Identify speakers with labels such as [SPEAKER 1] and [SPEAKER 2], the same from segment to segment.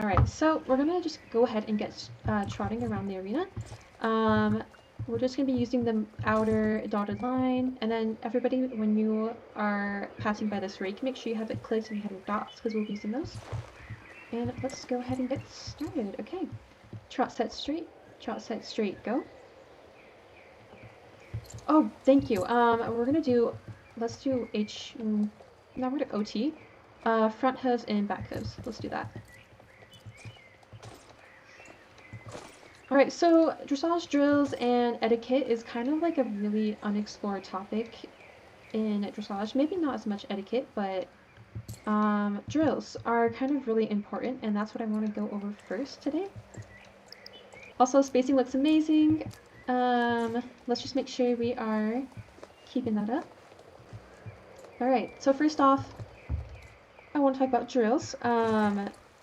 [SPEAKER 1] Alright, so we're gonna just go ahead and get trotting around the arena. We're just gonna be using the outer dotted line, and then everybody, when you are passing by this rake, make sure you have it clicked and you have your dots, because we'll be using those. And let's go ahead and get started. Okay, trot set straight, go. Oh, thank you. We're gonna do, let's do now we're to OT. Front hooves and back hooves. Let's do that. Alright, so dressage drills and etiquette is kind of like a really unexplored topic in dressage. Maybe not as much etiquette, but drills are kind of really important, and that's what I want to go over first today. Also, spacing looks amazing. Let's just make sure we are keeping that up. Alright, so first off, I want to talk about drills.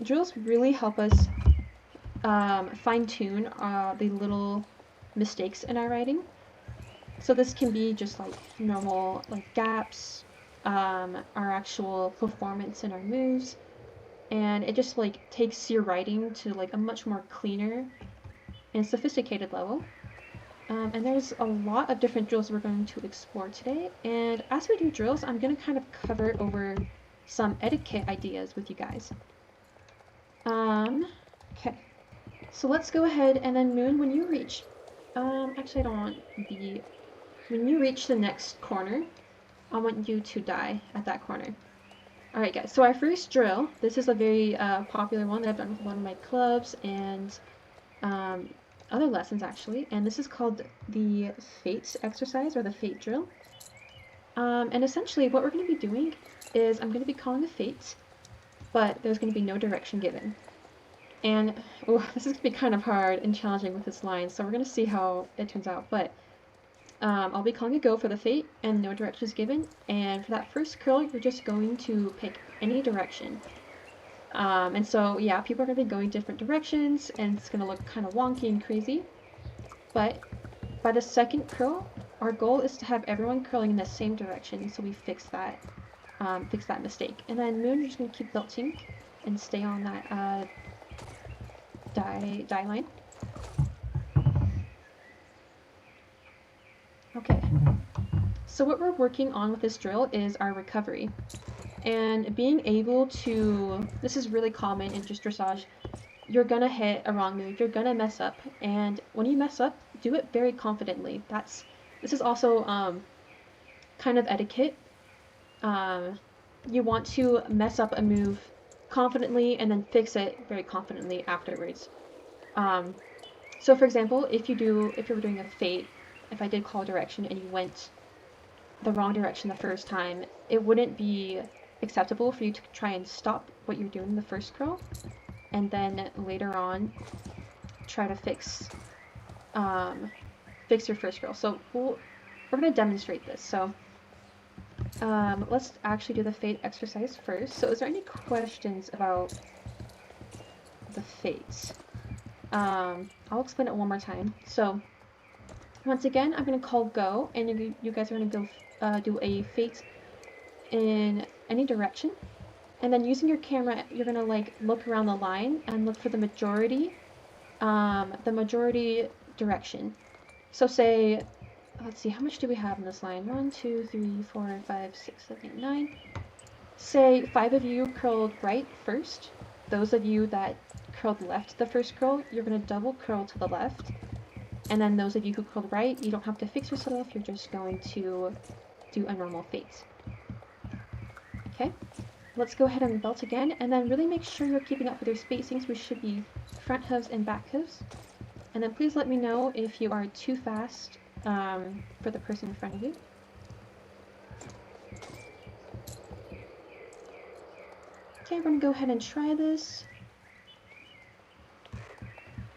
[SPEAKER 1] Drills really help us fine-tune the little mistakes in our writing. So this can be just like normal like gaps, our actual performance in our moves, and it just like takes your writing to like a much more cleaner and sophisticated level. And there's a lot of different drills we're going to explore today, and as we do drills, I'm going to kind of cover over some etiquette ideas with you guys. Okay. So let's go ahead, and then Moon, when you reach, actually I don't want the, when you reach the next corner, I want you to die at that corner. Alright guys, so our first drill, this is a very popular one that I've done with one of my clubs and other lessons actually, and this is called the Fate exercise, or the Fate drill. And essentially what we're going to be doing is I'm going to be calling a Fate, but there's going to be no direction given. And this is going to be kind of hard and challenging with this line, so we're going to see how it turns out. But I'll be calling a go for the Fate, and no direction is given. And for that first curl, you're just going to pick any direction. And so, yeah, people are going to be going different directions, and it's going to look kind of wonky and crazy. But by the second curl, our goal is to have everyone curling in the same direction, so we fix that mistake. And then Moon, you're just going to keep belting and stay on that die line. Okay, so what we're working on with this drill is our recovery, and being able to, this is really common in just dressage, you're gonna hit a wrong move, you're gonna mess up, and when you mess up, do it very confidently. This is also kind of etiquette. You want to mess up a move confidently and then fix it very confidently afterwards. So for example, if you were doing a Fate, if I did call a direction and you went the wrong direction the first time, it wouldn't be acceptable for you to try and stop what you're doing the first curl, and then later on try to fix your first curl. So we're going to demonstrate this. So let's actually do the Fate exercise first. So is there any questions about the Fates? I'll explain it one more time. So once again, I'm going to call go, and you guys are going to go do a Fate in any direction. And then using your camera, you're going to like look around the line and look for the majority direction. So say, let's see, how much do we have in this line? 1, 2, 3, 4, 5, 6, 7, 8, 9. Say 5 of you curled right first. Those of you that curled left the first curl, you're going to double curl to the left. And then those of you who curled right, you don't have to fix yourself, you're just going to do a normal Fate. Okay, let's go ahead and belt again, and then really make sure you're keeping up with your spacings, which should be front hooves and back hooves. And then please let me know if you are too fast for the person in front of you. Okay, we're going to go ahead and try this.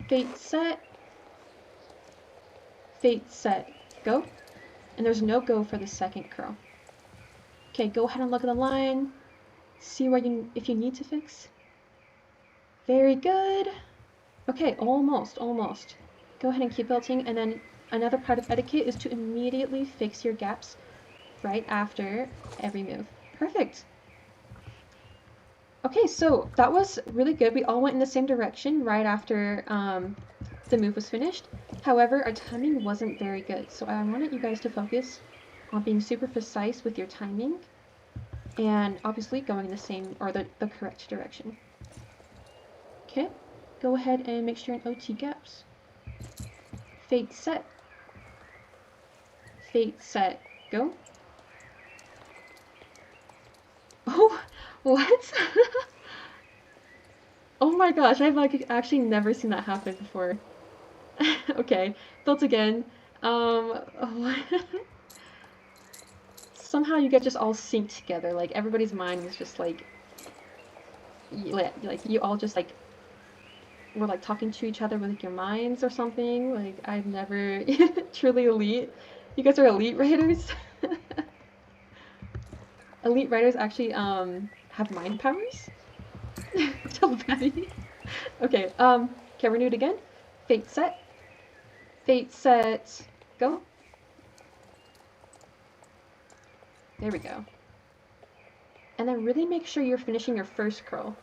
[SPEAKER 1] Fate set. Fate set, go. And there's no go for the second curl. Okay, go ahead and look at the line. See where if you need to fix. Very good. Okay, almost. Go ahead and keep belting, and then another part of etiquette is to immediately fix your gaps right after every move. Perfect. Okay, so that was really good. We all went in the same direction right after the move was finished. However, our timing wasn't very good, so I wanted you guys to focus on being super precise with your timing and obviously going in the same or the correct direction. Okay, go ahead and make sure in OT gaps. Fade set. Fade set, go. Oh, what? Oh my gosh, I've like actually never seen that happen before. Okay, built again. Somehow you get just all synced together. Like everybody's mind was just like you all just like were like talking to each other with like, your minds or something. Like I've never truly elite. You guys are elite writers. Elite writers actually have mind powers. Telepathy. Okay, can we do it again? Fate set. Fate set. Go. There we go. And then really make sure you're finishing your first curl.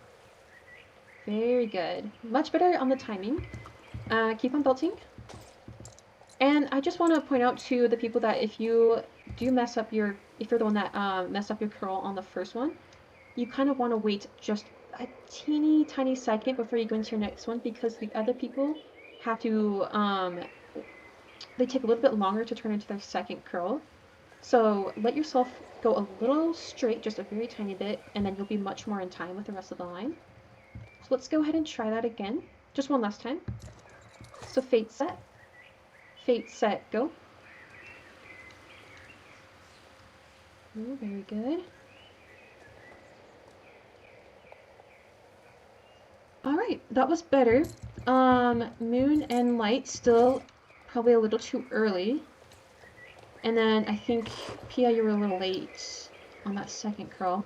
[SPEAKER 1] Very good. Much better on the timing. Keep on belting. And I just want to point out to the people that if you do mess up your, if you're the one that messed up your curl on the first one, you kind of want to wait just a teeny tiny second before you go into your next one, because the other people have to, they take a little bit longer to turn into their second curl. So let yourself go a little straight, just a very tiny bit, and then you'll be much more in time with the rest of the line. So let's go ahead and try that again. Just one last time. So fade set. Fade set, go. Ooh, very good. Alright, that was better. Moon and light still probably a little too early. And then I think, Pia, you were a little late on that second curl.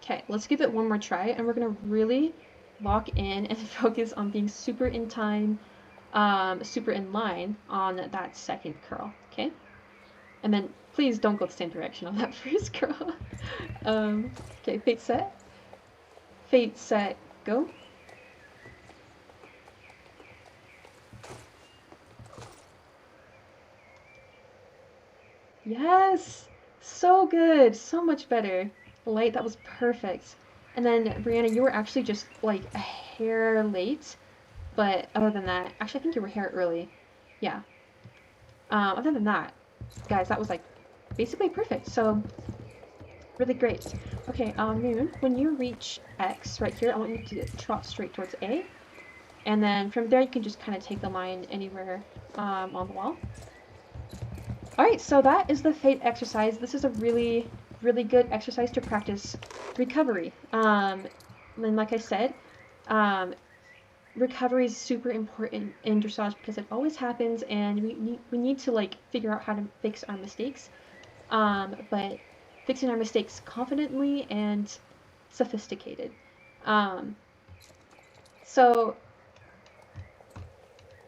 [SPEAKER 1] Okay, let's give it one more try, and we're gonna really lock in and focus on being super in time, super in line on that second curl, okay? And then please don't go the same direction on that first curl. Okay, fade set, go. Yes! So good! So much better. Light, that was perfect. And then, Brianna, you were actually just, like, a hair late. But other than that, actually, I think you were hair early. Yeah. Other than that, guys, that was, like, basically perfect. So, really great. Okay, Moon, when you reach X right here, I want you to trot straight towards A. And then from there, you can just kind of take the line anywhere on the wall. Alright, so that is the fate exercise. This is a really, really good exercise to practice recovery. And like I said, recovery is super important in dressage because it always happens, and we need to like figure out how to fix our mistakes. But fixing our mistakes confidently and sophisticated. So,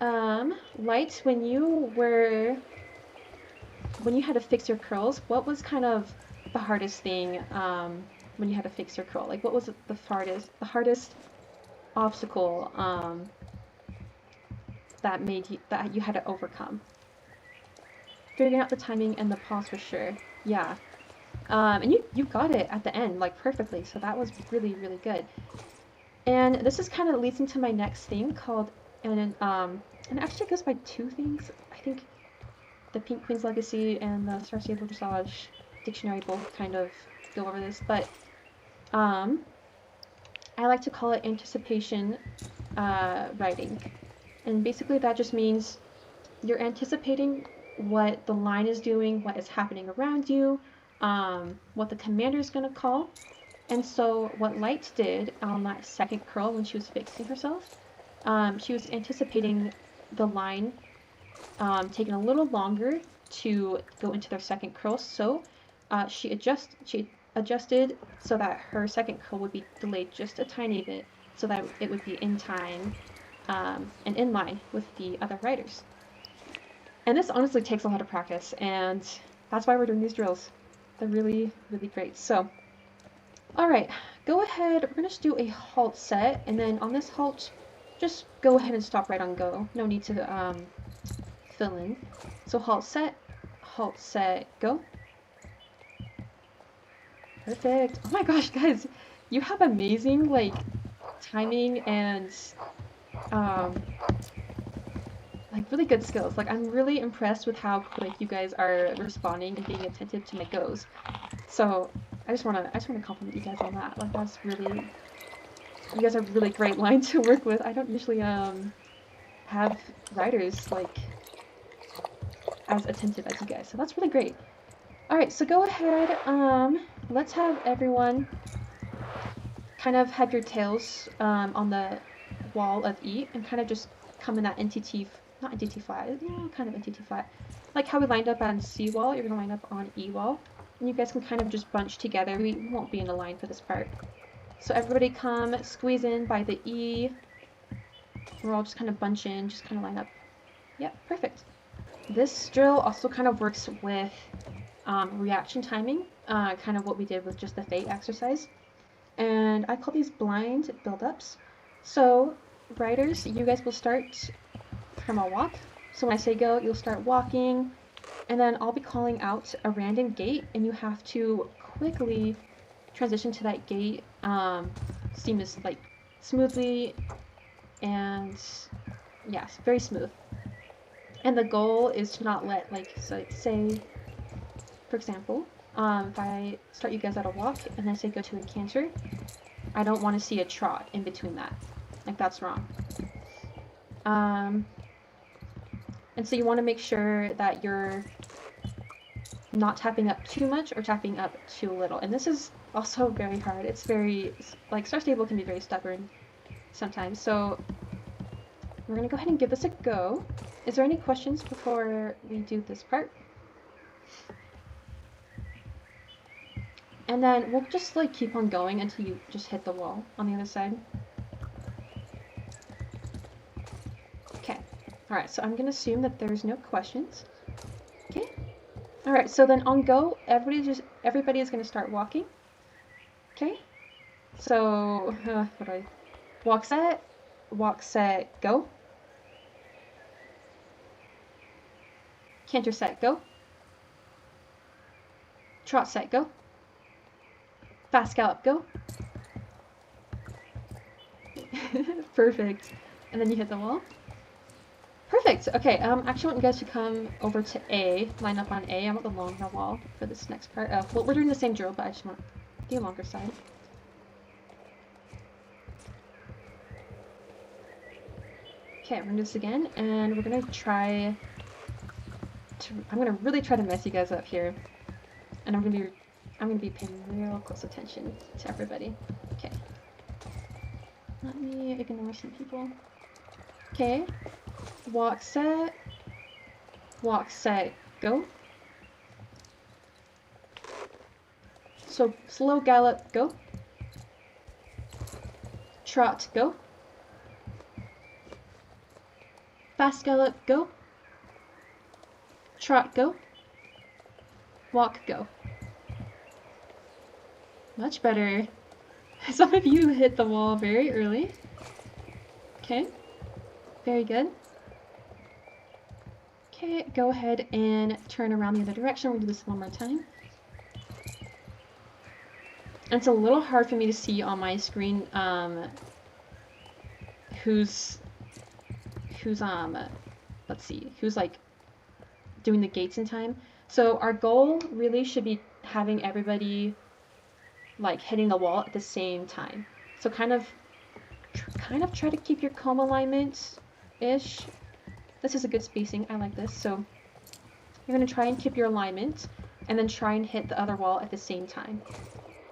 [SPEAKER 1] Light, when you had to fix your curls, what was kind of the hardest thing when you had to fix your curl? Like, what was the hardest obstacle that you had to overcome? Figuring out the timing and the pause for sure. Yeah. And you got it at the end, like, perfectly, so that was really, really good. And this is kind of leads into my next thing called, and actually it goes by two things. I think the Pink Queen's Legacy and the Star Stable Dressage dictionary both kind of go over this, but I like to call it anticipation writing. And basically that just means you're anticipating what the line is doing, what is happening around you, what the commander is going to call. And so what Light did on that second curl when she was fixing herself, she was anticipating the line taking a little longer to go into their second curl, so she adjusted so that her second curl would be delayed just a tiny bit, so that it would be in time and in line with the other writers. And this honestly takes a lot of practice, and that's why we're doing these drills. They're really, really great. So, Alright, go ahead. We're going to do a halt set, and then on this halt, just go ahead and stop right on go. No need to fill in. So halt, set, go. Perfect. Oh my gosh, guys, you have amazing, like, timing and, like, really good skills. Like, I'm really impressed with how quick you guys are responding and being attentive to my goes. So, I just wanna compliment you guys on that. Like, that's really, you guys are a really great line to work with. I don't usually, have writers, like, as attentive as you guys, so that's really great. Alright, so go ahead, let's have everyone kind of have your tails on the wall of E and kind of just come in that NTT, not NTT flat, yeah, kind of NTT flat. Like how we lined up on C wall, you're going to line up on E wall. And you guys can kind of just bunch together. We won't be in a line for this part. So everybody come, squeeze in by the E. We're all just kind of bunch in, just kind of line up. Yep, perfect. This drill also kind of works with reaction timing, kind of what we did with just the fate exercise. And I call these blind build-ups. So, riders, you guys will start from a walk. So when I say go, you'll start walking, and then I'll be calling out a random gate, and you have to quickly transition to that gate, smoothly, and yes, very smooth. And the goal is to not let, like, so say, for example, if I start you guys at a walk and then say go to a canter, I don't want to see a trot in between that. Like, that's wrong. And so you want to make sure that you're not tapping up too much or tapping up too little. And this is also very hard. It's very, like, Star Stable can be very stubborn sometimes. So we're going to go ahead and give this a go. Is there any questions before we do this part? And then we'll just, like, keep on going until you just hit the wall on the other side. Okay. Alright, so I'm going to assume that there's no questions. Okay. Alright, so then on go, everybody is going to start walking. Okay. So, what do I... walk, set, go. Canter, set, go. Trot, set, go. Fast gallop, go. Perfect. And then you hit the wall. Perfect. Okay, actually I want you guys to come over to A, line up on A. I want the longer wall for this next part. Well, we're doing the same drill, but I just want the longer side. Okay, we're gonna do this again, and we're gonna try to, I'm gonna really try to mess you guys up here. And I'm gonna be paying real close attention to everybody. Okay. Let me ignore some people. Okay. Walk, set, go. So slow gallop, go. Trot, go. Fast gallop, go. Trot, go. Walk, go. Much better. Some of you hit the wall very early. Okay. Very good. Okay, go ahead and turn around the other direction. We'll do this one more time. It's a little hard for me to see on my screen who's let's see, who's like doing the gates in time. So our goal really should be having everybody like hitting the wall at the same time. So kind of try to keep your comb alignment-ish. This is a good spacing. I like this. So you're going to try and keep your alignment and then try and hit the other wall at the same time.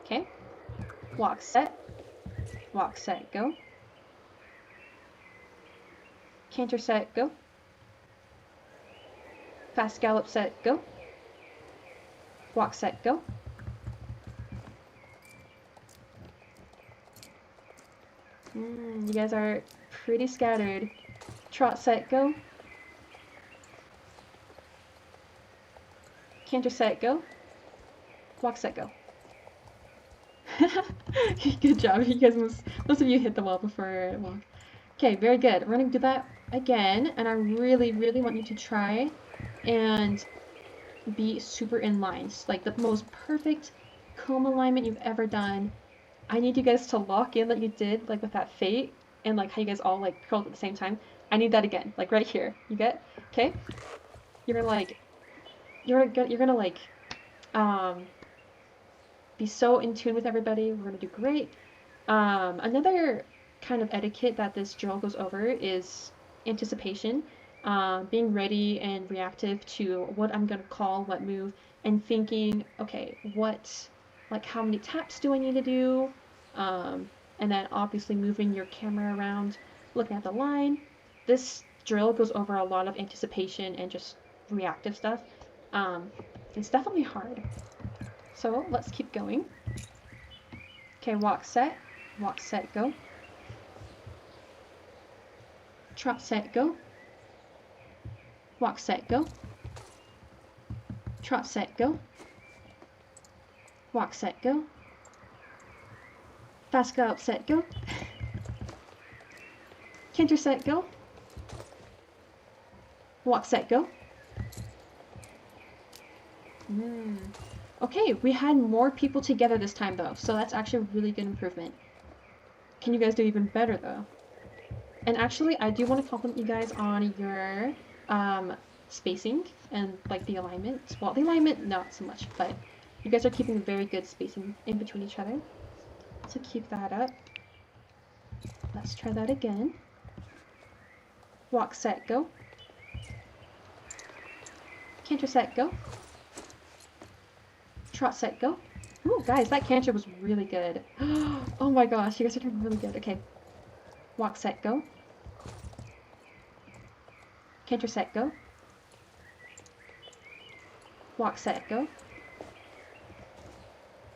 [SPEAKER 1] Okay? Walk, set, go. Canter, set, go. Fast gallop, set, go. Walk, set, go. You guys are pretty scattered. Trot, set, go. Canter, set, go. Walk, set, go. Good job. You guys most of you hit the wall before walk. Okay, very good. We're gonna do that again, and I really, really want you to try and be super in lines, like the most perfect comb alignment you've ever done. I need you guys to lock in like you did, like with that fate, and like how you guys all like curled at the same time. I need that again, like right here. You get? Okay? You're gonna like, you're gonna like, um, be so in tune with everybody. We're gonna do great. Another kind of etiquette that this drill goes over is anticipation, being ready and reactive to what I'm gonna call, what move, and thinking, okay, like how many taps do I need to do? Um, and then obviously moving your camera around, looking at the line. This drill goes over a lot of anticipation and just reactive stuff. Um, it's definitely hard. So let's keep going. Okay, walk, set, go. Trot, set, go. Walk, set, go. Trot, set, go. Walk, set, go. Fast gallop, set, go. Canter, set, go. Walk, set, go. Okay, we had more people together this time though, so that's actually a really good improvement. Can you guys do even better though? And actually, I do want to compliment you guys on your spacing and like the alignment. Well, the alignment not so much, but you guys are keeping very good spacing in between each other. So keep that up. Let's try that again. Walk, set, go. Canter, set, go. Trot, set, go. Ooh, guys, that canter was really good. Oh my gosh, you guys are doing really good. Okay. Walk, set, go. Canter, set, go. Walk, set, go.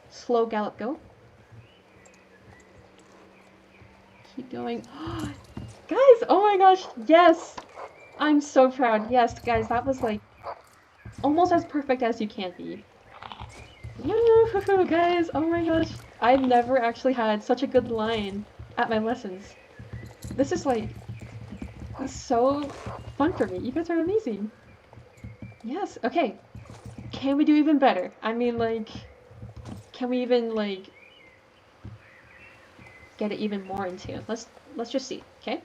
[SPEAKER 1] Slow gallop, go. Keep going. Guys, oh my gosh, yes! I'm so proud. Yes, guys, that was like almost as perfect as you can be. Woo, guys, oh my gosh. I've never actually had such a good line at my lessons. This is like so fun for me. You guys are amazing. Yes, okay. Can we do even better? I mean, like, can we even like get it even more in tune? Let's just see. Okay,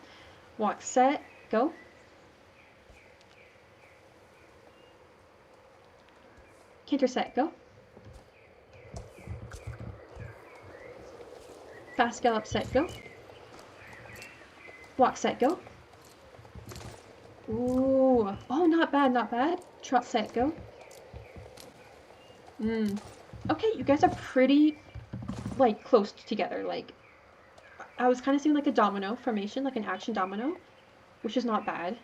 [SPEAKER 1] walk, set, go. Canter, set, go. Fast gallop, set, go. Walk, set, go. Ooh, oh, not bad, not bad. Trot, set, go. Okay, you guys are pretty like close together. Like, I was kind of seeing like a domino formation, like an action domino, which is not bad.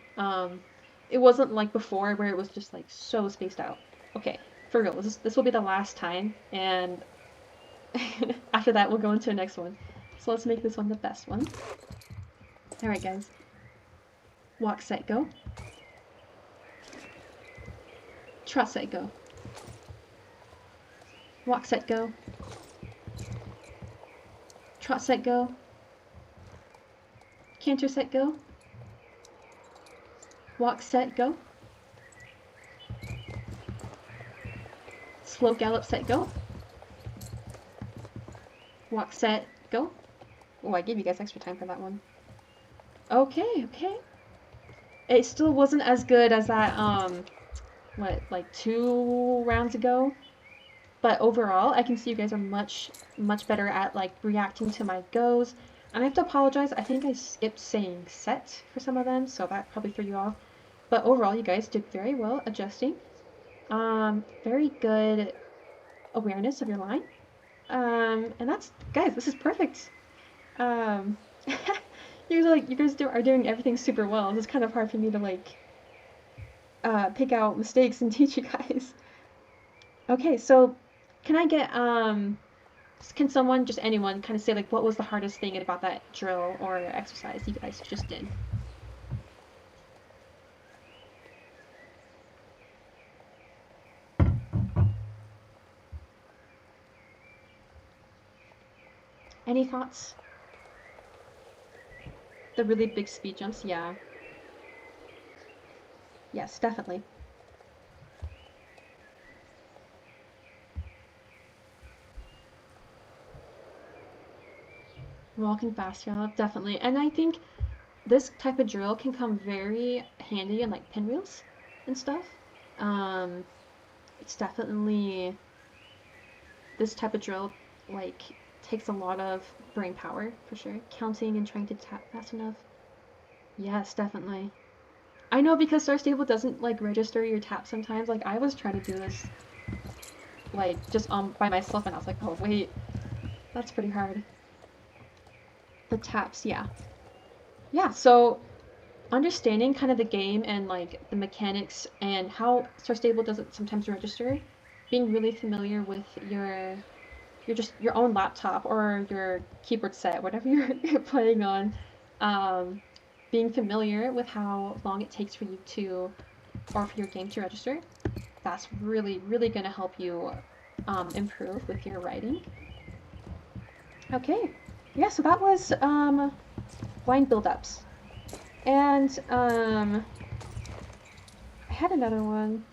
[SPEAKER 1] It wasn't like before where it was just like so spaced out. Okay, for real, this will be the last time, and after that we'll go into the next one. So let's make this one the best one. All right, guys. Walk, set, go. Trot, set, go. Walk, set, go. Trot, set, go. Canter, set, go. Walk, set, go. Slow gallop, set, go. Walk, set, go. Oh, I gave you guys extra time for that one. Okay, okay. It still wasn't as good as that, what, like 2 rounds ago? But overall, I can see you guys are much better at like reacting to my goes. And I have to apologize, I think I skipped saying set for some of them, so that probably threw you off. But overall, you guys did very well adjusting. Very good awareness of your line. And that's, guys, this is perfect. You guys are doing everything super well. It's kind of hard for me to like pick out mistakes and teach you guys. Okay, so can I get can someone, just anyone, kind of say like what was the hardest thing about that drill or exercise you guys just did? Any thoughts? The really big speed jumps, yeah. Yes, definitely. Walking fast, yeah, definitely. And I think this type of drill can come very handy in like pinwheels and stuff. Um, it's definitely this type of drill like takes a lot of brain power for sure. Counting and trying to tap fast enough. Yes, definitely. I know because Star Stable doesn't like register your tap sometimes. Like I was trying to do this like just by myself and I was like, oh wait, that's pretty hard. The taps, yeah. Yeah, so understanding kind of the game and like the mechanics and how Star Stable doesn't sometimes register, being really familiar with your just your own laptop or your keyboard set, whatever you're playing on, um, being familiar with how long it takes for you to or for your game to register, that's really really going to help you improve with your writing. Okay, yeah, so that was line build-ups. And I had another one.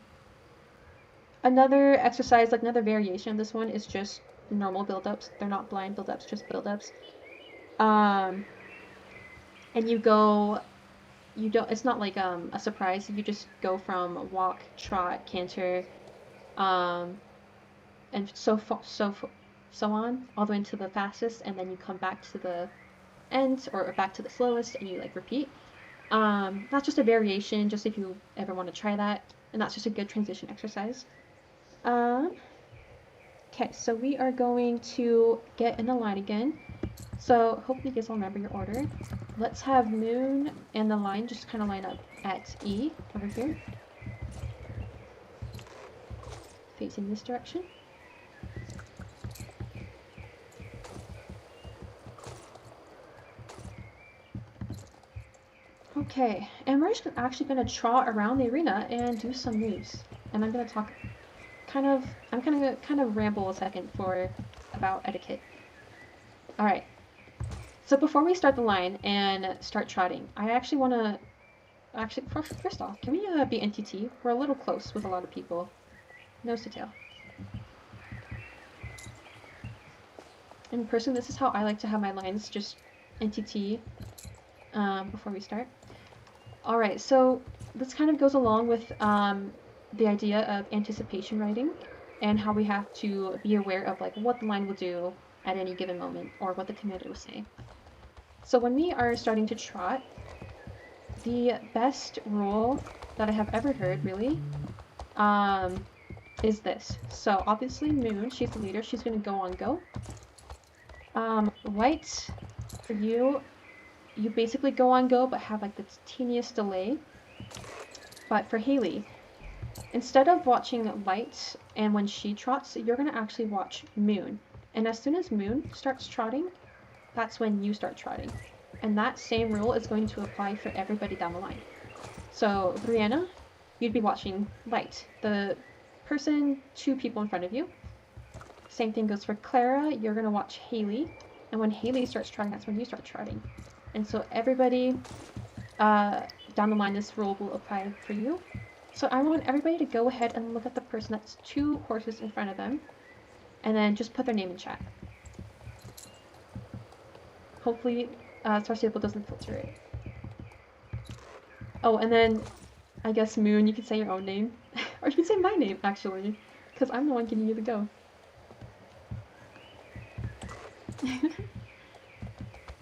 [SPEAKER 1] Another exercise, like another variation of this one, is just normal build-ups. They're not blind build-ups, just build-ups. Um, and you go, you don't. It's not like a surprise. You just go from walk, trot, canter, um, and so on, all the way into the fastest, and then you come back to the end or back to the slowest, and you like repeat. That's just a variation, just if you ever want to try that, and that's just a good transition exercise. Um, okay, so we are going to get in a line again. So hopefully you guys will remember your order. Let's have Moon and the line just kind of line up at E over here, facing this direction. Okay, and we're just actually going to trot around the arena and do some moves. And I'm going to talk I'm going to kind of ramble a second about etiquette. All right. So before we start the line and start trotting, I actually want to first off, can we be NTT? We're a little close with a lot of people. Nose to tail. In person, this is how I like to have my lines, just NTT before we start. All right, so this kind of goes along with the idea of anticipation writing and how we have to be aware of like what the line will do at any given moment or what the commander will say. So when we are starting to trot, the best rule that I have ever heard, really, is this. So obviously Moon, she's the leader, she's going to go on go. Light, for you, you basically go on go but have like the teeniest delay. But for Haley, instead of watching Light and when she trots, you're going to actually watch Moon. And as soon as Moon starts trotting, that's when you start trotting. And that same rule is going to apply for everybody down the line. So Brianna, you'd be watching Light, the person 2 people in front of you. Same thing goes for Clara, you're going to watch Haley. And when Haley starts trotting, that's when you start trotting. And so everybody down the line, this rule will apply for you. So I want everybody to go ahead and look at the person that's 2 horses in front of them. And then just put their name in chat. Hopefully Star Stable doesn't filter it. Oh, and then I guess Moon, you can say your own name. Or you can say my name, actually. Because I'm the one giving you the go.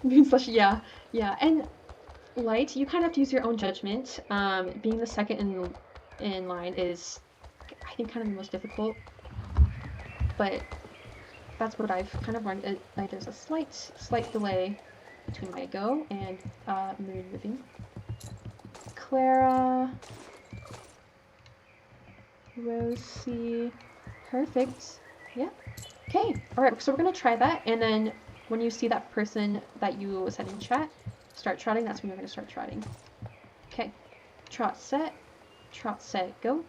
[SPEAKER 1] Moon slash, yeah. And Light, you kind of have to use your own judgment. Being the second in line is, I think, kind of the most difficult. But that's what I've kind of learned. There's a slight delay between my go and Moon moving. Clara, Rosie, perfect. Yeah. Okay. All right. So we're gonna try that, and then when you see that person that you said in chat start trotting, that's when you're gonna start trotting. Okay. Trot set, go.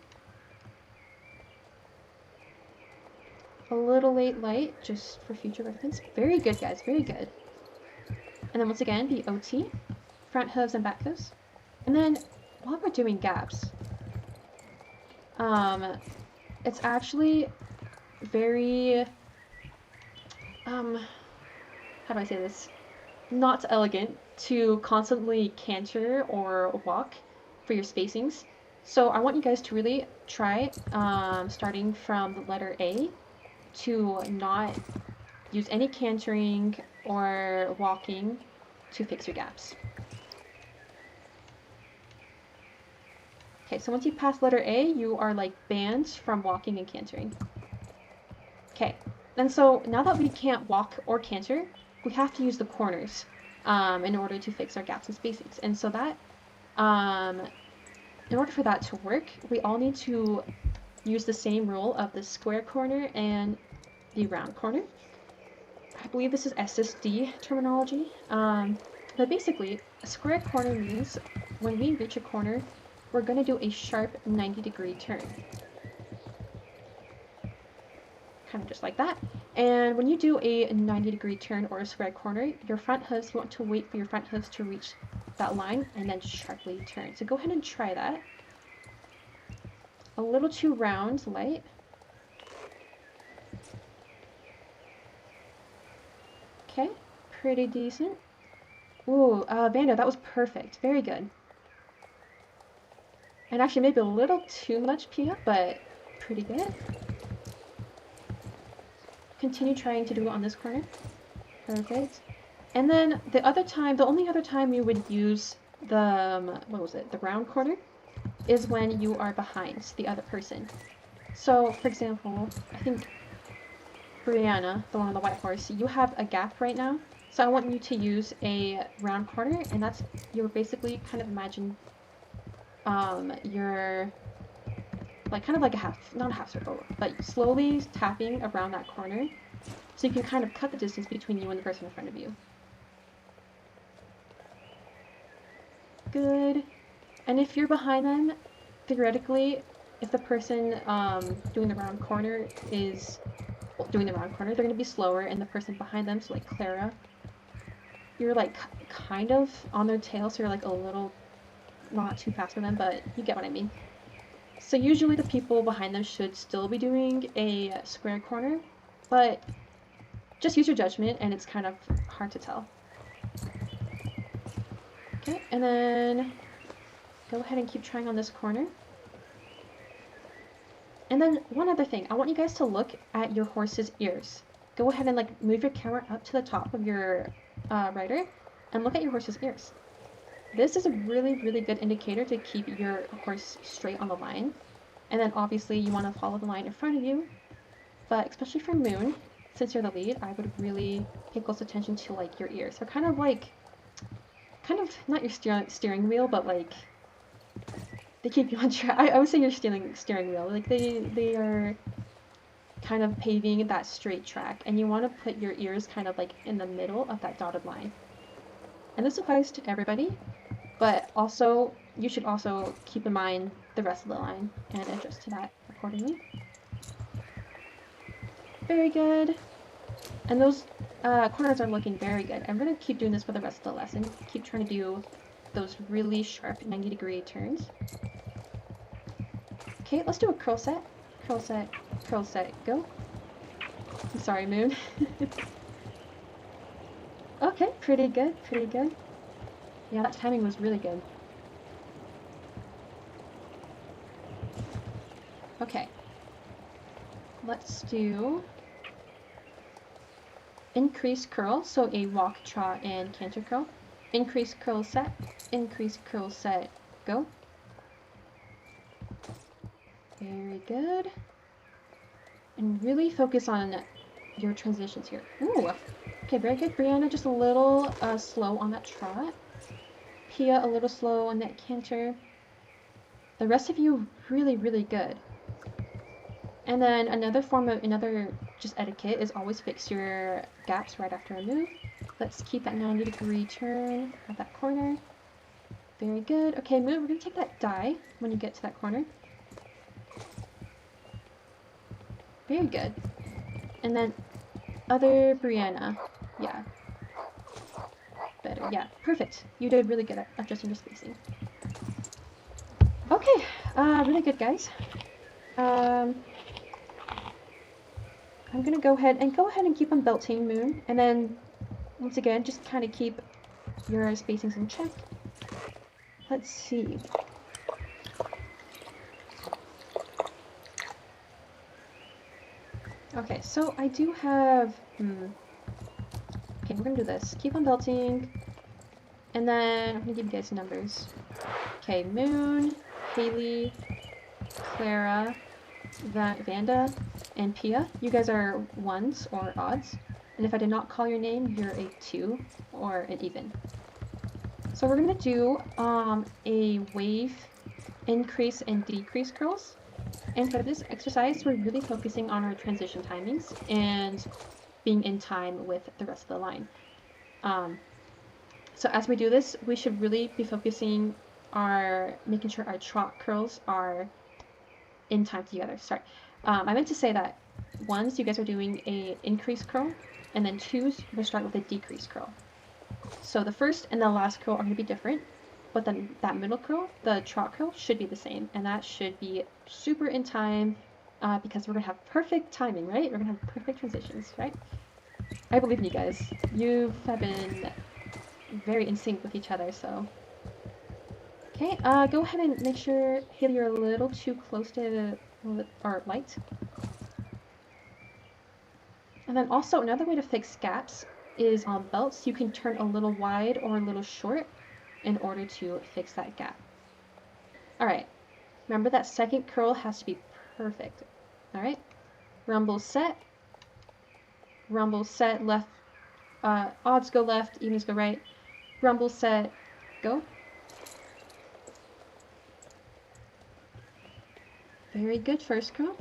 [SPEAKER 1] A little late light, just for future reference. Very good, guys, very good. And then once again, the OT, front hooves and back hooves. And then while we're doing gaps, it's actually very, how do I say this? Not elegant to constantly canter or walk for your spacings. So I want you guys to really try, starting from the letter A, to not use any cantering or walking to fix your gaps. Okay, so once you pass letter A, you are like banned from walking and cantering. Okay, and so now that we can't walk or canter, we have to use the corners in order to fix our gaps and spacings. And so that, in order for that to work, we all need to use the same rule of the square corner and the round corner. I believe this is SSD terminology. But basically, a square corner means when we reach a corner, we're going to do a sharp 90-degree turn. Kind of just like that. And when you do a 90-degree turn or a square corner, your front hooves, you want to wait for your front hooves to reach that line and then sharply turn. So go ahead and try that. A little too round, light. Okay, pretty decent. Ooh, Vanda, that was perfect. Very good. And actually maybe a little too much Pia, but pretty good. Continue trying to do it on this corner. Perfect. And then the only other time you would use the, the round corner is when you are behind the other person. So, for example, I think Brianna, the one on the white horse, you have a gap right now. So I want you to use a round corner, and that's, you're basically kind of imagine you're like kind of like a half, not a half circle, but slowly tapping around that corner so you can kind of cut the distance between you and the person in front of you. Good. And if you're behind them, theoretically, if the person doing the round corner is doing the round corner, they're going to be slower, and the person behind them, so like Clara, you're like kind of on their tail, so you're like a little not too fast for them, but you get what I mean. So usually the people behind them should still be doing a square corner, but just use your judgment, and it's kind of hard to tell. Okay, and then go ahead and keep trying on this corner. And then one other thing, I want you guys to look at your horse's ears. Go ahead and like move your camera up to the top of your rider and look at your horse's ears. This is a really, really good indicator to keep your horse straight on the line. And then obviously you want to follow the line in front of you, but especially for Moon, since you're the lead, I would really pay close attention to like your ears. They're kind of not your steering wheel, but like they keep you on track. I would say your steering wheel. Like they are kind of paving that straight track, and you want to put your ears kind of like in the middle of that dotted line. And this applies to everybody, but also you should also keep in mind the rest of the line and adjust to that accordingly. Very good. And those corners are looking very good. I'm going to keep doing this for the rest of the lesson. Keep trying to do those really sharp 90-degree turns. Okay, let's do a curl set. Curl set, curl set, go. I'm sorry, Moon. Okay, pretty good, pretty good. Yeah, that timing was really good. Okay. Let's do increase curl, so a walk, trot, and canter curl. Increase curl set, go. Very good. And really focus on your transitions here. Ooh, okay, very good. Brianna, just a little slow on that trot. Pia, a little slow on that canter. The rest of you, really, really good. And then another just etiquette is always fix your gaps right after a move. Let's keep that 90-degree turn at that corner. Very good. Okay, move. We're going to take that die when you get to that corner. Very good. And then other Brianna. Yeah. Better. Yeah, perfect. You did really good at adjusting your spacing. Okay, really good, guys. I'm gonna go ahead and keep on belting, Moon, and then once again, just kind of keep your spacings in check. Let's see. Okay, so I do have. Okay, we're gonna do this. Keep on belting, and then I'm gonna give you guys numbers. Okay, Moon, Haley, Clara, Vanda, and Pia. You guys are ones or odds. And if I did not call your name, you're a 2 or an even. So we're going to do a wave increase and decrease curls. And for this exercise, we're really focusing on our transition timings and being in time with the rest of the line. So as we do this, we should really be focusing making sure our trot curls are in time together. Sorry. I meant to say that ones, you guys are doing a increase curl, and then twos, we're start with a decrease curl. So the first and the last curl are going to be different, but then that middle curl, the trot curl, should be the same, and that should be super in time because we're going to have perfect timing, right? We're going to have perfect transitions, right? I believe in you guys. You have been very in sync with each other, so. Okay, go ahead and make sure, Haley, you're a little too close to our light. And then also another way to fix gaps is on belts. You can turn a little wide or a little short in order to fix that gap. All right, remember that second curl has to be perfect. All right, rumble set, left, odds go left, evens go right, rumble set, go. Very good first curl.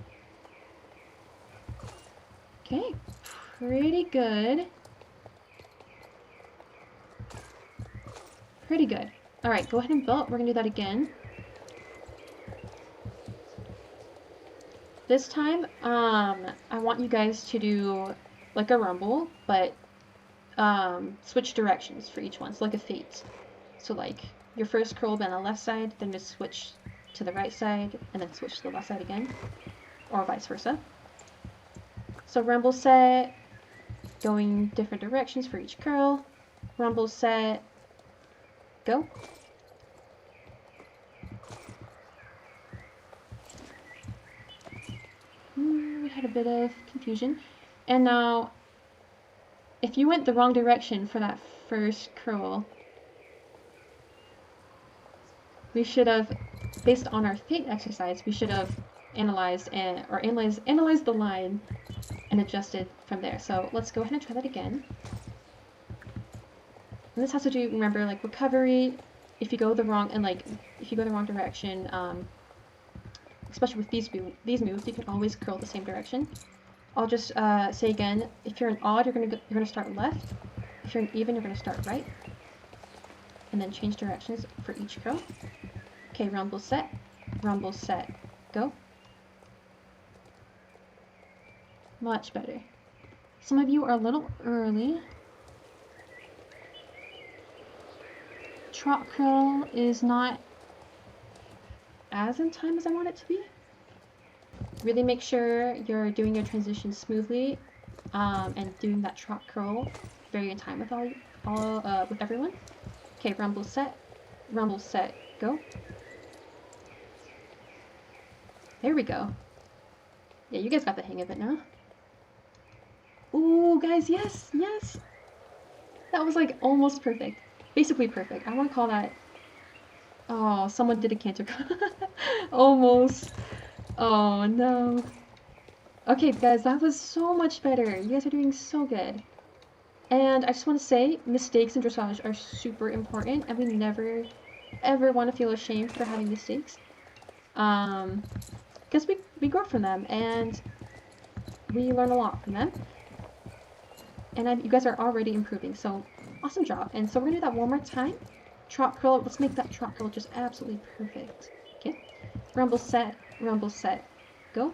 [SPEAKER 1] Okay, pretty good. Pretty good. All right, go ahead and belt. We're gonna do that again. This time, I want you guys to do like a rumble, but switch directions for each one. So like a fade. So like your first curl will be on the left side, then just switch to the right side, and then switch to the left side again, or vice versa. So rumble set, going different directions for each curl. Rumble set, go. We had a bit of confusion. And now, if you went the wrong direction for that first curl, we should have, based on our fate exercise, we should have analyzed the line and adjusted from there. So let's go ahead and try that again. And this has to do, remember, like recovery. If you go the wrong direction, especially with these moves, you can always curl the same direction. I'll just say again, if you're an odd, you're gonna start left. If you're an even, you're gonna start right. And then change directions for each curl. Okay, rumble set, go. Much better. Some of you are a little early. Trot curl is not as in time as I want it to be. Really make sure you're doing your transition smoothly and doing that trot curl very in time with with everyone. Okay, rumble set, go. There we go. Yeah, you guys got the hang of it now. Ooh, guys, yes, yes. That was like almost perfect. Basically perfect. I want to call that. Oh, someone did a canter. Almost. Oh, no. Okay, guys, that was so much better. You guys are doing so good. And I just want to say, mistakes in dressage are super important, and we never, ever want to feel ashamed for having mistakes. Because we grow from them, and we learn a lot from them. And you guys are already improving, so awesome job. And so we're going to do that one more time. Trot curl, let's make that trot curl just absolutely perfect. Okay, rumble set, go.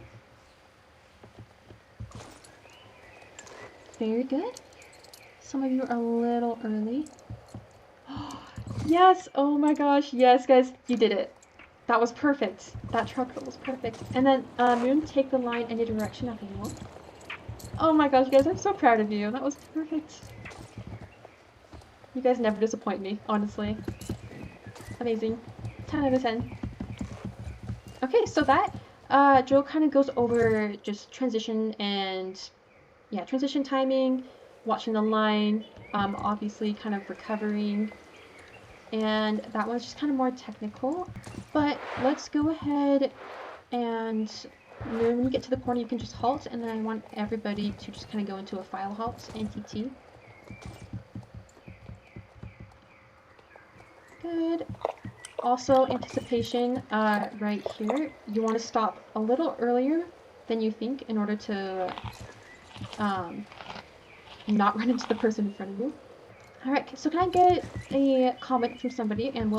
[SPEAKER 1] Very good. Some of you are a little early. Yes! Oh my gosh, yes, guys, you did it. That was perfect. That truck was perfect. And then, Moon, take the line any direction after you want. Oh my gosh, guys, I'm so proud of you. That was perfect. You guys never disappoint me, honestly. Amazing. 10 out of 10. Okay, so that drill kind of goes over just transition and, yeah, transition timing, watching the line, obviously kind of recovering, and that one's just kind of more technical. But let's go ahead and when you get to the corner, you can just halt, and then I want everybody to just kind of go into a file halt, NTT. Good. Also, anticipation right here. You want to stop a little earlier than you think in order to not run into the person in front of you. Alright, so can I get a comment from somebody and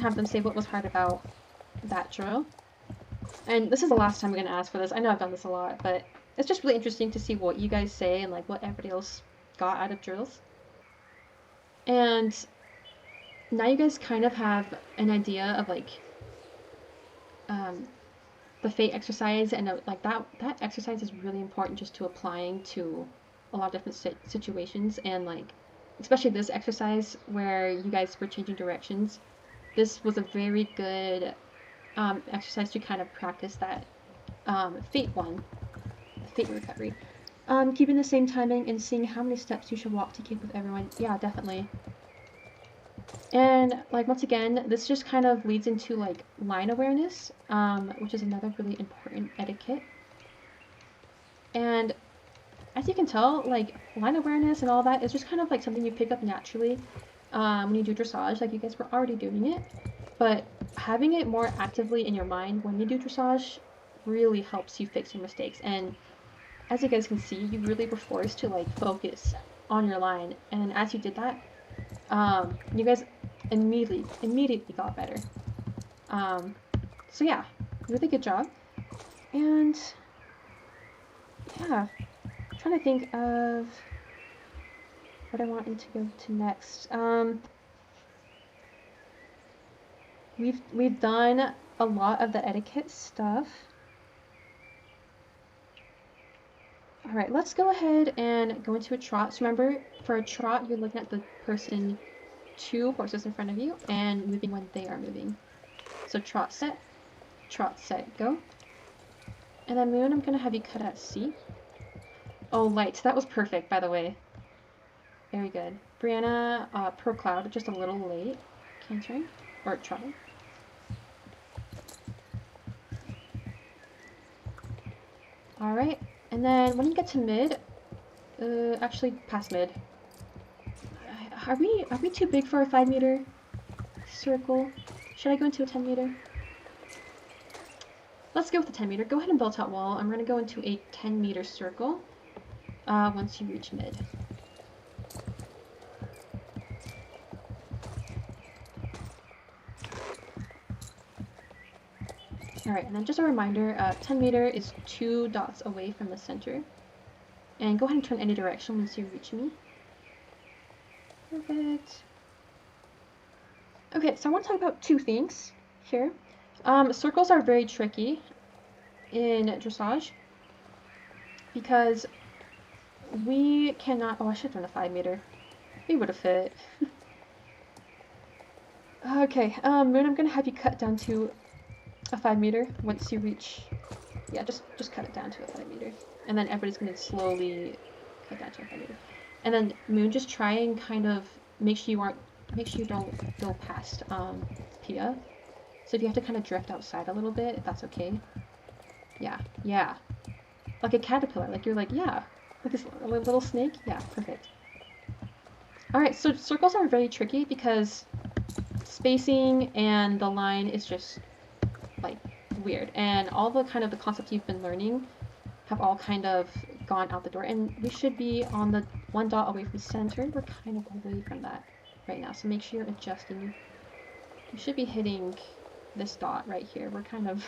[SPEAKER 1] have them say what was hard about that drill? And this is the last time I'm going to ask for this. I know I've done this a lot, but it's just really interesting to see what you guys say and like what everybody else got out of drills. And now you guys kind of have an idea of like the fate exercise, and like that exercise is really important just to applying to a lot of different situations, and like especially this exercise where you guys were changing directions. This was a very good exercise to kind of practice that fate recovery. Keeping the same timing and seeing how many steps you should walk to keep with everyone. Yeah, definitely. And like once again, this just kind of leads into like line awareness, which is another really important etiquette. And as you can tell, like line awareness and all that is just kind of like something you pick up naturally when you do dressage. Like you guys were already doing it, but having it more actively in your mind when you do dressage really helps you fix your mistakes. And as you guys can see, you really were forced to like focus on your line, and as you did that, you guys immediately got better. So yeah, really good job. And yeah, I'm trying to think of what I want to go to next. We've done a lot of the etiquette stuff. All right, let's go ahead and go into a trot. So remember, for a trot, you're looking at the person 2 horses in front of you and moving when they are moving. So trot, set, go. And then Moon, I'm going to have you cut at C. Oh, light. That was perfect, by the way. Very good. Brianna, Pro Cloud, just a little late. Cantering. Or trotting. Alright. And then when you get to mid, actually past mid. Are we too big for a 5-meter circle? Should I go into a 10-meter? Let's go with the 10-meter. Go ahead and build out wall. I'm going to go into a 10-meter circle once you reach mid. Alright, and then just a reminder, 10-meter is 2 dots away from the center. And go ahead and turn any direction once you reach me. Perfect. Okay, so I want to talk about 2 things here. Circles are very tricky in dressage because we cannot. Oh, I should have done a 5-meter. We would have fit. Okay, Moon, I'm gonna have you cut down to a 5-meter once you reach. Yeah, just cut it down to a 5-meter, and then everybody's gonna slowly cut down to a 5-meter. And then Moon, just try and kind of make sure you don't go past Pia. So if you have to kind of drift outside a little bit, that's okay. Yeah, yeah. Like a caterpillar, like you're like, yeah. Like this little snake? Yeah, perfect. Alright, so circles are very tricky because spacing and the line is just, like, weird. And all the kind of the concepts you've been learning have all kind of gone out the door. And we should be on the 1 dot away from center. We're kind of away from that right now. So make sure you're adjusting. You should be hitting this dot right here. We're kind of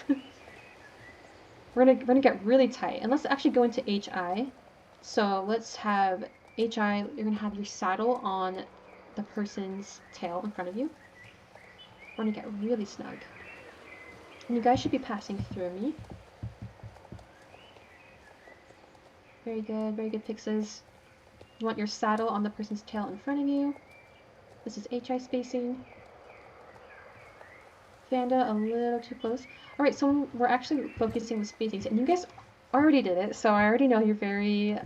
[SPEAKER 1] we're gonna get really tight, and let's actually go into HI So let's have HI, you're going to have your saddle on the person's tail in front of you. We're going to get really snug. And you guys should be passing through me. Very good fixes. You want your saddle on the person's tail in front of you. This is HI spacing. Vanda, a little too close. Alright, so we're actually focusing with spacings, and you guys already did it, so I already know you're very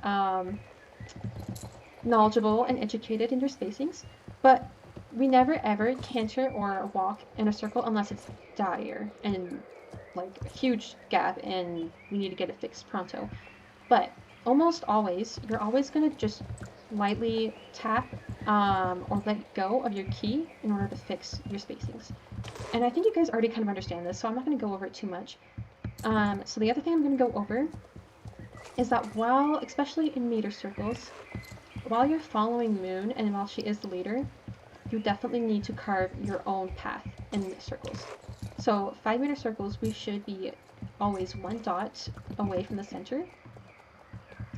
[SPEAKER 1] knowledgeable and educated in your spacings, but we never ever canter or walk in a circle unless it's dire and like a huge gap and we need to get it fixed pronto. But almost always, you're always going to just lightly tap or let go of your key in order to fix your spacings. And I think you guys already kind of understand this, so I'm not going to go over it too much. So the other thing I'm going to go over is that while, especially in meter circles, while you're following Moon and while she is the leader, you definitely need to carve your own path in circles. So 5-meter circles, we should be always 1 dot away from the center.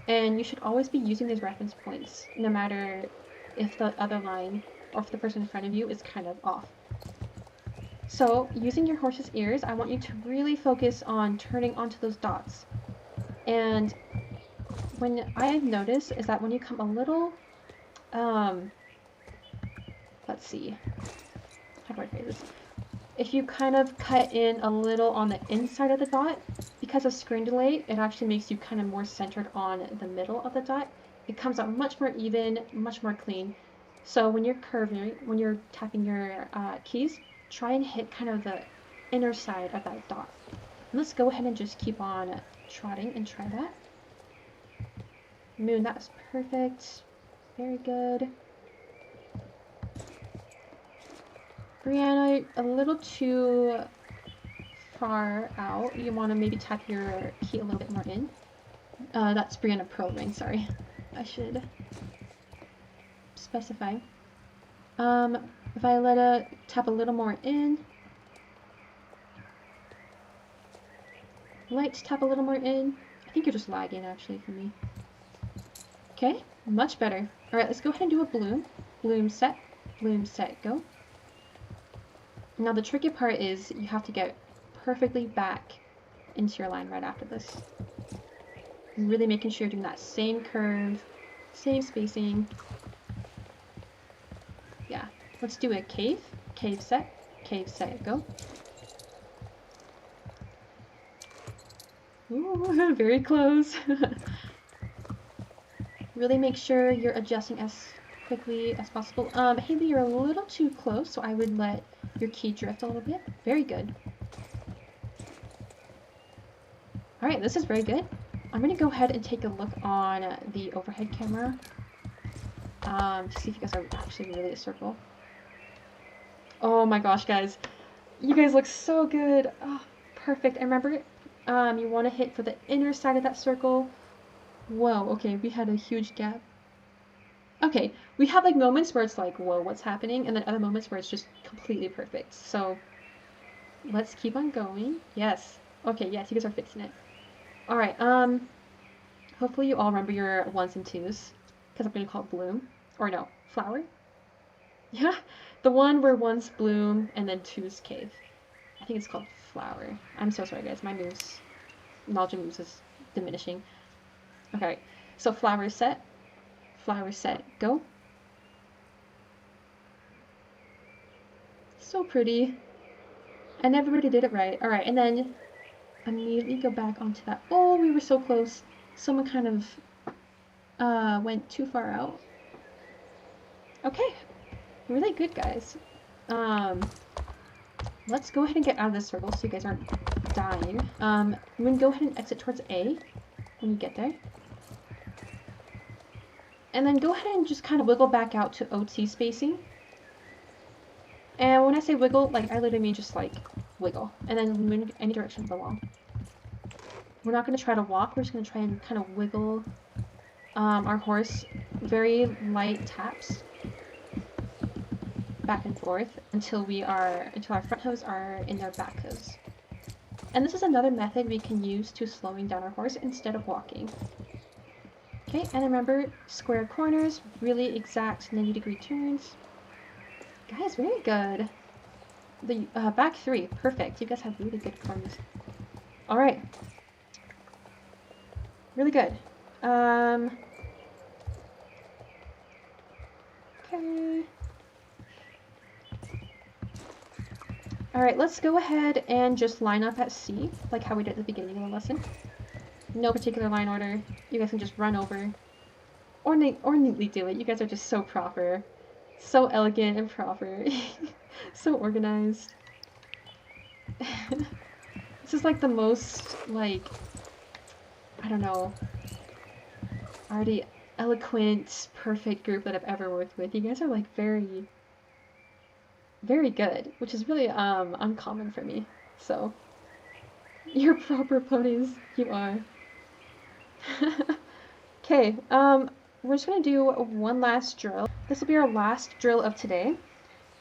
[SPEAKER 1] And you should always be using these reference points, no matter if the other line or if the person in front of you is kind of off. So using your horse's ears, I want you to really focus on turning onto those dots. And when I've noticed is that when you come a little, let's see, how do I phrase this? If you kind of cut in a little on the inside of the dot, because of screen delay, it actually makes you kind of more centered on the middle of the dot. It comes out much more even, much more clean. So when you're curving, when you're tapping your keys, try and hit kind of the inner side of that dot. And let's go ahead and just keep on trotting and try that. Moon, that was perfect. Very good. Brianna, a little too far out. You want to maybe tap your key a little bit more in. That's Brianna Pearl Ring, sorry. I should specify. Violetta, tap a little more in. Light, tap a little more in. I think you're just lagging actually for me. Okay, much better. Alright, let's go ahead and do a bloom. Bloom, set, go. Now the tricky part is you have to get perfectly back into your line right after this. Really making sure you're doing that same curve, same spacing. Yeah, let's do a cave, set, go. Ooh, very close. Really make sure you're adjusting as quickly as possible. Haley, you're a little too close, so I would let your key drift a little bit. Very good. Alright, this is very good. I'm going to go ahead and take a look on the overhead camera to see if you guys are actually really a circle. Oh my gosh, guys. You guys look so good. Oh, perfect. And remember, you want to hit for the inner side of that circle. Whoa, okay, we had a huge gap. Okay, we have like moments where it's like, whoa, what's happening? And then other moments where it's just completely perfect. So let's keep on going. Yes. Okay, yes, you guys are fixing it. Alright, hopefully you all remember your 1s and 2s. Because I'm going to call it bloom. Or no, flower? Yeah, the one where 1s bloom and then 2s cave. I think it's called flower. I'm so sorry, guys. My knowledge of moves is diminishing. Okay, so flower set, go. So pretty. And everybody did it right. Alright, and then immediately go back onto that. Oh, we were so close. Someone kind of went too far out. Okay, really good, guys. Let's go ahead and get out of this circle so you guys aren't dying. I'm going to go ahead and exit towards A when you get there. And then go ahead and just kind of wiggle back out to OT spacing. And when I say wiggle, like I literally mean just like wiggle. And then move in any direction along. We're not going to try to walk, we're just going to try and kind of wiggle our horse. Very light taps. Back and forth until our front hooves are in their back hooves. And this is another method we can use to slowing down our horse instead of walking. Okay, and remember, square corners, really exact 90-degree turns. Guys, very good. The back three, perfect. You guys have really good corners. All right, really good. Okay. All right, let's go ahead and just line up at C, like how we did at the beginning of the lesson. No particular line order. You guys can just run over, or neatly do it. You guys are just so proper, so elegant and proper, so organized. This is like the most, like, I don't know, already eloquent, perfect group that I've ever worked with. You guys are like very, very good, which is really uncommon for me. So, you're proper ponies. You are. Okay, we're just gonna do one last drill. This will be our last drill of today.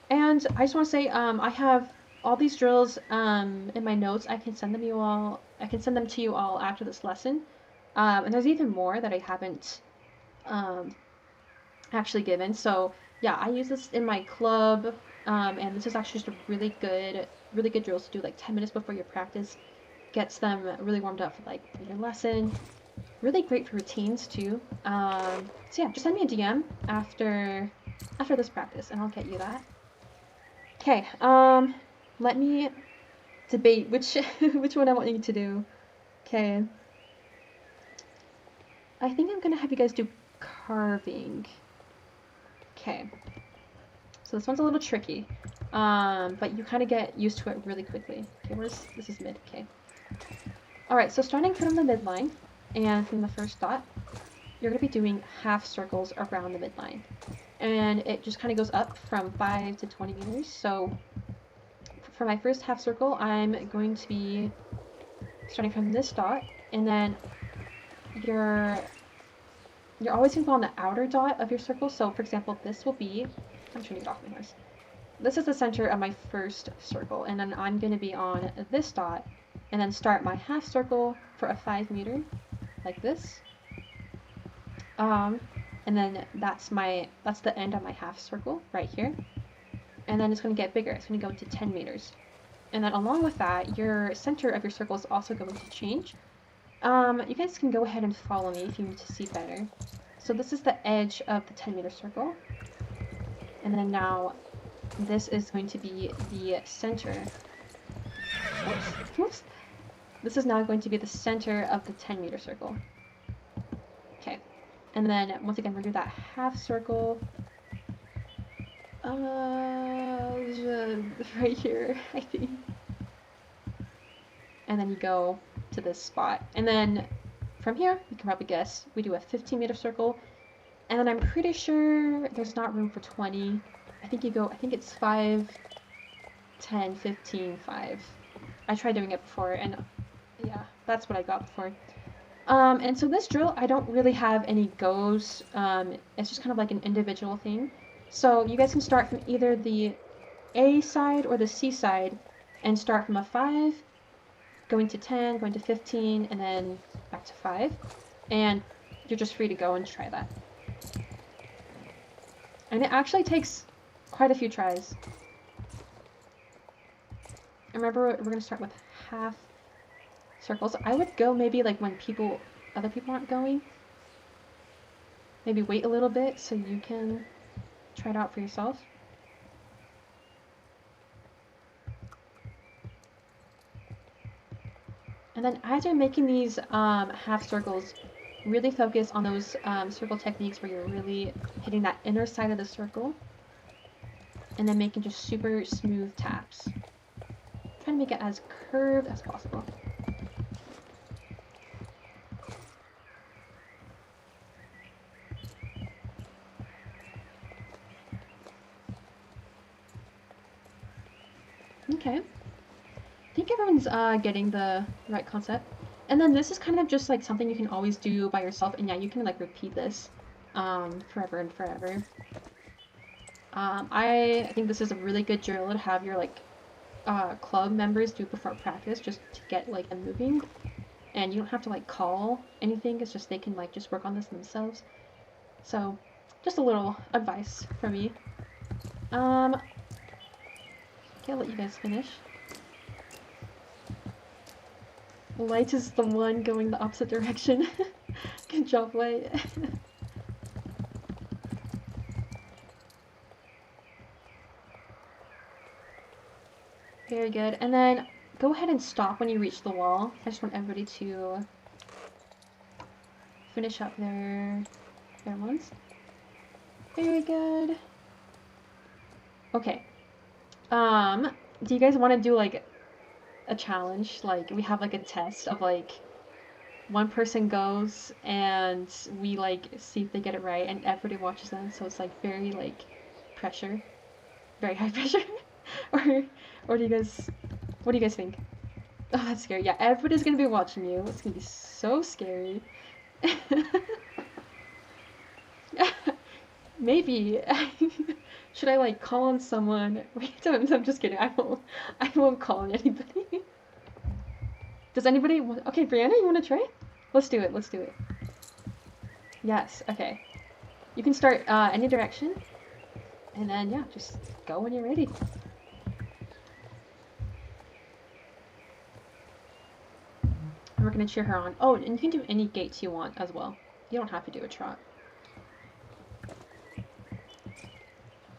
[SPEAKER 1] And I just want to say, I have all these drills in my notes. I can send them to you all after this lesson. And there's even more that I haven't um, actually given. So yeah, I use this in my club, and this is actually just a really good drills to do like 10 minutes before your practice. Gets them really warmed up for like your lesson. Really great for routines too. So yeah, just send me a DM after this practice, and I'll get you that. Okay, let me debate which which one I want you to do. Okay. I think I'm gonna have you guys do carving. Okay. So this one's a little tricky. But you kind of get used to it really quickly. Okay, this is mid, okay. Alright, so starting from the midline, and from the first dot, you're gonna be doing half circles around the midline. And it just kind of goes up from 5 to 20 meters, so for my first half circle, I'm going to be starting from this dot, and then you're always going to go on the outer dot of your circle. So for example, this will be, I'm turning it off my horse. This is the center of my first circle, and then I'm going to be on this dot, and then start my half circle for a 5 meter, like this. And then that's the end of my half circle right here. And then it's going to get bigger. It's going to go to 10 meters. And then along with that, your center of your circle is also going to change. You guys can go ahead and follow me if you need to see better. So this is the edge of the 10-meter circle. And then now this is going to be the center. Oops. This is now going to be the center of the 10-meter circle. Okay. And then once again, we're going to do that half circle. Right here, I think. And then you go to this spot. And then from here, you can probably guess, we do a 15-meter circle. And then I'm pretty sure there's not room for 20. I think it's 5, 10, 15, 5. I tried doing it before, and yeah, that's what I got before. And so this drill, I don't really have any goes. It's just kind of like an individual thing. So you guys can start from either the A side or the C side and start from a 5, going to 10, going to 15, and then back to 5. And you're just free to go and try that. And it actually takes quite a few tries. And remember, we're going to start with half circles. I would go maybe like when other people aren't going. Maybe wait a little bit so you can try it out for yourself. And then as you're making these half circles, really focus on those circle techniques where you're really hitting that inner side of the circle and then making just super smooth taps. Trying to make it as curved as possible. Okay. I think everyone's getting the right concept. And then this is kind of just like something you can always do by yourself, and yeah, you can like repeat this forever and forever. I think this is a really good drill to have your like club members do before practice, just to get like them moving. and you don't have to like call anything. It's just they can like just work on this themselves. So just a little advice from me. Okay, I'll let you guys finish. Light is the one going the opposite direction. Good job, Light. Very good. And then go ahead and stop when you reach the wall. I just want everybody to finish up their ones. Very good. Okay. Do you guys want to do like a challenge? Like we have like a test of like one person goes and we like see if they get it right and everybody watches them, so it's like very like pressure. Very high pressure. or or do you guys what do you guys think? Oh, that's scary. Yeah, everybody's gonna be watching you. It's gonna be so scary. Maybe. Should I like call on someone? Wait, I'm just kidding. I won't call on anybody. Does anybody want... Okay, Brianna, you want to try? Let's do it. Let's do it. Yes. Okay. You can start any direction, and then yeah, just go when you're ready. And we're gonna cheer her on. Oh, and you can do any gates you want as well. You don't have to do a trot.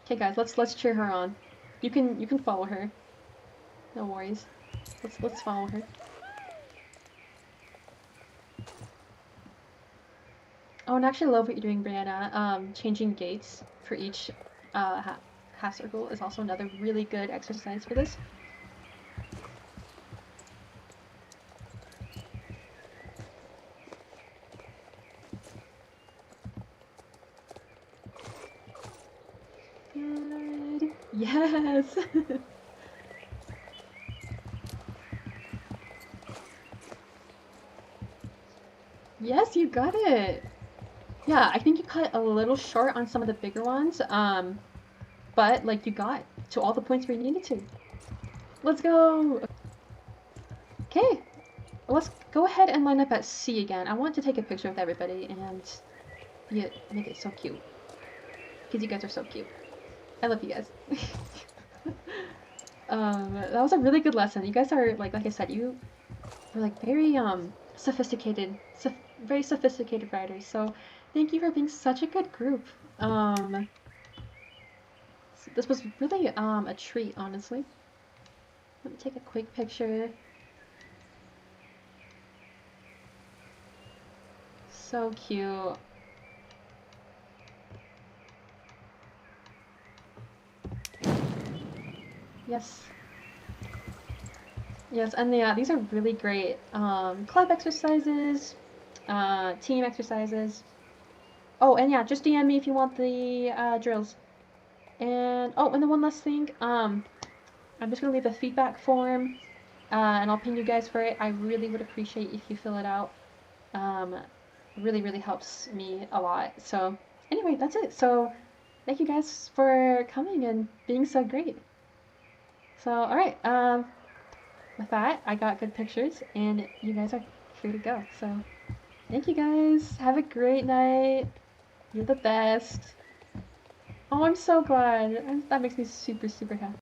[SPEAKER 1] Okay, guys, let's cheer her on. You can follow her. No worries. Let's follow her. Oh, and I actually love what you're doing, Brianna. Changing gates for each half circle is also another really good exercise for this. Good. Yes. Yes, you got it. Yeah, I think you cut a little short on some of the bigger ones, but like you got to all the points where you needed to. Let's go. Okay, let's go ahead and line up at C again. I want to take a picture with everybody and make it so cute. Because you guys are so cute. I love you guys. That was a really good lesson. You guys are like I said, you are like very sophisticated, very sophisticated writers. So thank you for being such a good group. This was really a treat, honestly. Let me take a quick picture. So cute. Yes. Yes, and yeah, these are really great club exercises, team exercises. Oh, and yeah, just DM me if you want the drills. And oh, and then one last thing, I'm just gonna leave a feedback form, and I'll ping you guys for it. I really would appreciate if you fill it out. Really, really helps me a lot. So anyway, that's it. So thank you guys for coming and being so great. So all right, with that, I got good pictures, and you guys are free to go. So thank you guys. Have a great night. You're the best. Oh, I'm so glad. That makes me super, super happy.